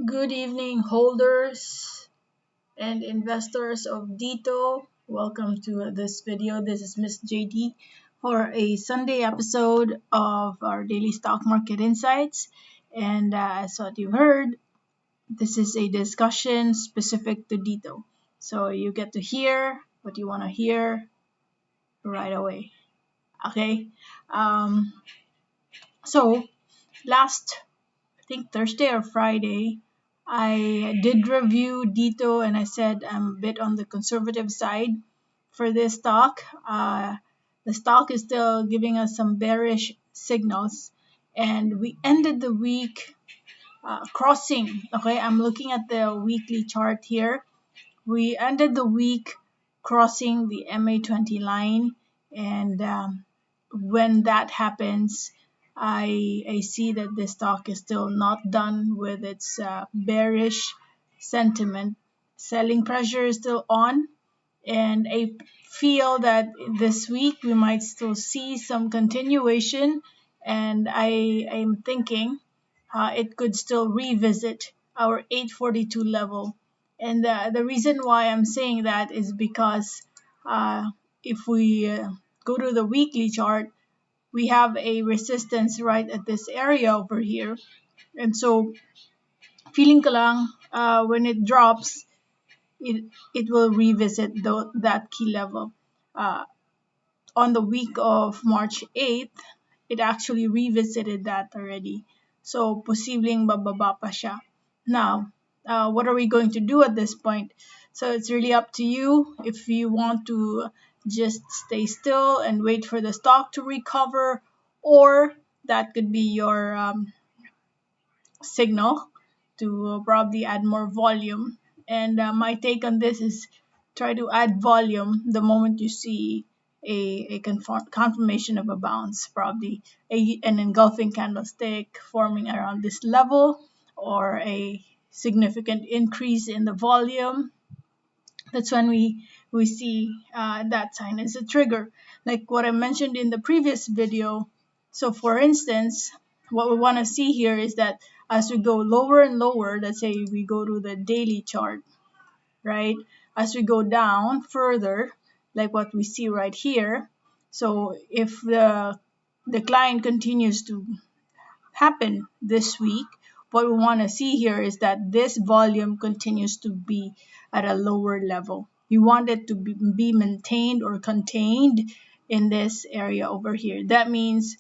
Good evening, holders and investors of Dito. Welcome to this video. This is Miss Jaydee for a Sunday episode of our daily stock market insights. And as what you heard, this is a discussion specific to Dito. So you get to hear what you want to hear right away. Okay. Um, so last I think Thursday or Friday, I did review Dito and I said I'm a bit on the conservative side for this stock. The stock is still giving us some bearish signals, and we ended the week crossing. Okay, I'm looking at the weekly chart here. We ended the week crossing the MA20 line, and when that happens, I see that this stock is still not done with its bearish sentiment. Selling pressure is still on, and I feel that this week we might still see some continuation, and I am thinking it could still revisit our 842 level. And the reason why I'm saying that is because uh, if we go to the weekly chart, we have a resistance right at this area over here. And so feeling ko lang when it drops, it will revisit that key level. Uh, on the week of March 8th, it actually revisited that already. So, posibleng bababa pa siya. Now, what are we going to do at this point? So, it's really up to you if you want to just stay still and wait for the stock to recover, or that could be your signal to probably add more volume. And my take on this is try to add volume the moment you see a confirmation of a bounce, probably an engulfing candlestick forming around this level or a significant increase in the volume. That's when we see that sign as a trigger, like what I mentioned in the previous video. So for instance, what we want to see here is that as we go lower and lower, let's say we go to the daily chart, right? As we go down further, like what we see right here, so if the decline continues to happen this week, what we want to see here is that this volume continues to be at a lower level. You want it to be maintained or contained in this area over here. That means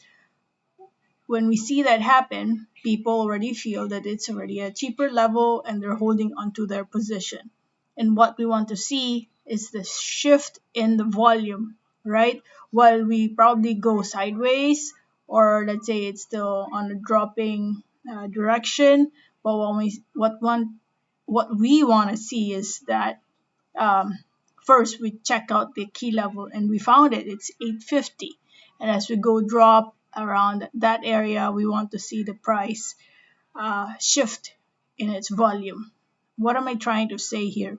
when we see that happen, people already feel that it's already a cheaper level and they're holding onto their position. And what we want to see is the shift in the volume, right? While we probably go sideways, or let's say it's still on a dropping direction, but what we want to see is that um, first we check out the key level and we found it's 850, and as we go drop around that area, we want to see the price shift in its volume. What am I trying to say here?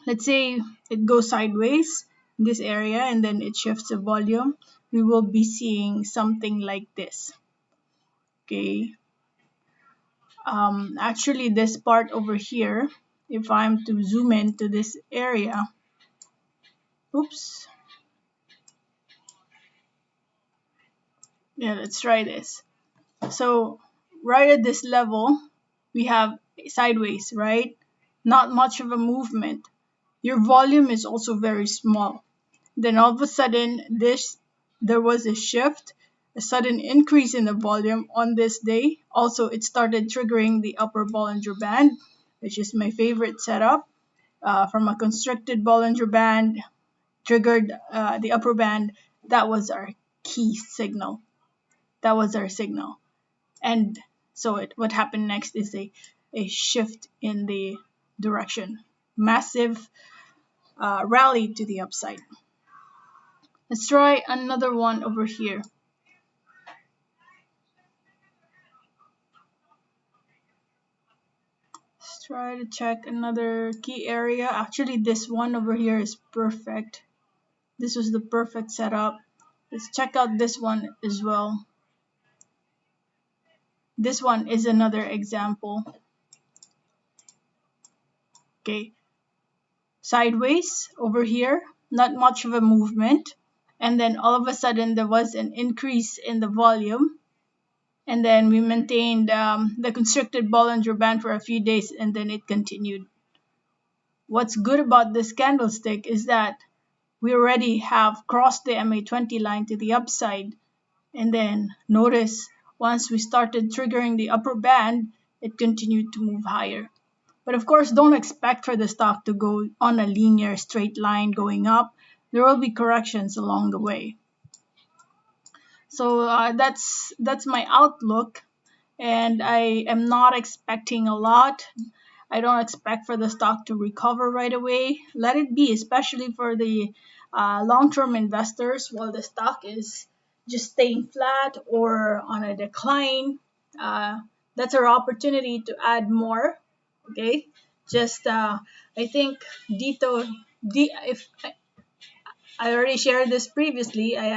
Let's say it goes sideways in this area and then it shifts the volume. We will be seeing something like this. Okay. Actually, this part over here, if I'm to zoom into this area, oops. Yeah, let's try this. So right at this level, we have sideways, right? Not much of a movement. Your volume is also very small. Then all of a sudden, there was a shift, a sudden increase in the volume on this day. Also, it started triggering the upper Bollinger Band, which is my favorite setup. From a constricted Bollinger Band, triggered the upper band. That was our key signal. That was our signal. And so what happened next is a shift in the direction. Massive rally to the upside. Let's try another one over here. Let's try to check another key area. Actually, this one over here is perfect. This was the perfect setup. Let's check out this one as well. This one is another example. Okay, sideways over here, not much of a movement. And then all of a sudden, there was an increase in the volume. And then we maintained the constricted Bollinger Band for a few days, and then it continued. What's good about this candlestick is that we already have crossed the MA20 line to the upside. And then notice once we started triggering the upper band, it continued to move higher. But of course, don't expect for the stock to go on a linear straight line going up. There will be corrections along the way. So that's my outlook, and I am not expecting a lot. I don't expect for the stock to recover right away. Let it be, especially for the long-term investors, while the stock is just staying flat or on a decline. Uh, that's our opportunity to add more. Okay, just I think Dito. If I already shared this previously, I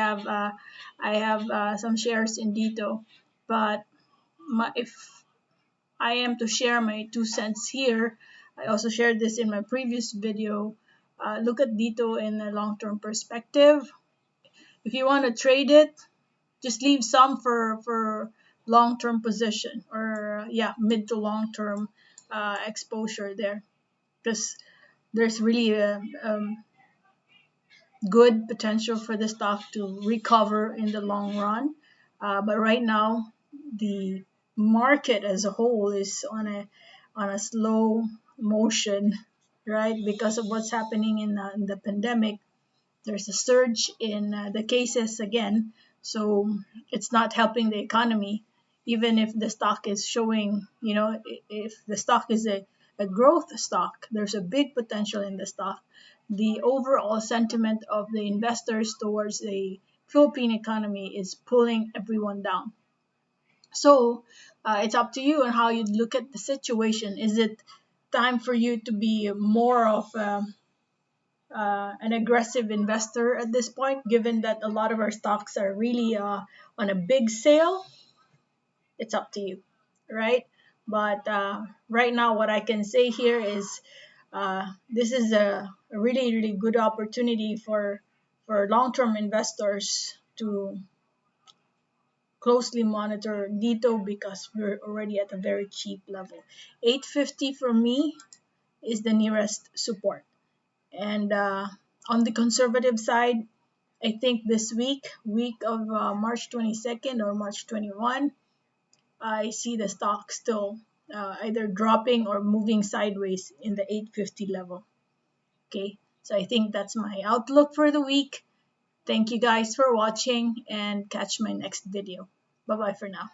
have some shares in Dito, but if I am to share my 2 cents here, I also shared this in my previous video. Look at Dito in a long-term perspective. If you want to trade it, just leave some for long-term position, or mid to long-term exposure there, because there's really a good potential for the stock to recover in the long run. But right now, the market as a whole is on a slow motion, right? Because of what's happening in the pandemic, there's a surge in the cases again, so it's not helping the economy. Even if the stock is showing, if the stock is a growth stock, there's a big potential in the stock. The overall sentiment of the investors towards the Philippine economy is pulling everyone down. So it's up to you on how you look at the situation. Is it time for you to be more of an aggressive investor at this point, given that a lot of our stocks are really on a big sale? It's up to you, right? But right now, what I can say here is this is a really, really good opportunity for long-term investors to closely monitor Dito, because we're already at a very cheap level. 850 for me is the nearest support. And on the conservative side, I think this week of March 22nd or March 21, I see the stock still either dropping or moving sideways in the 850 level. Okay, so I think that's my outlook for the week. Thank you guys for watching, and catch my next video. Bye bye for now.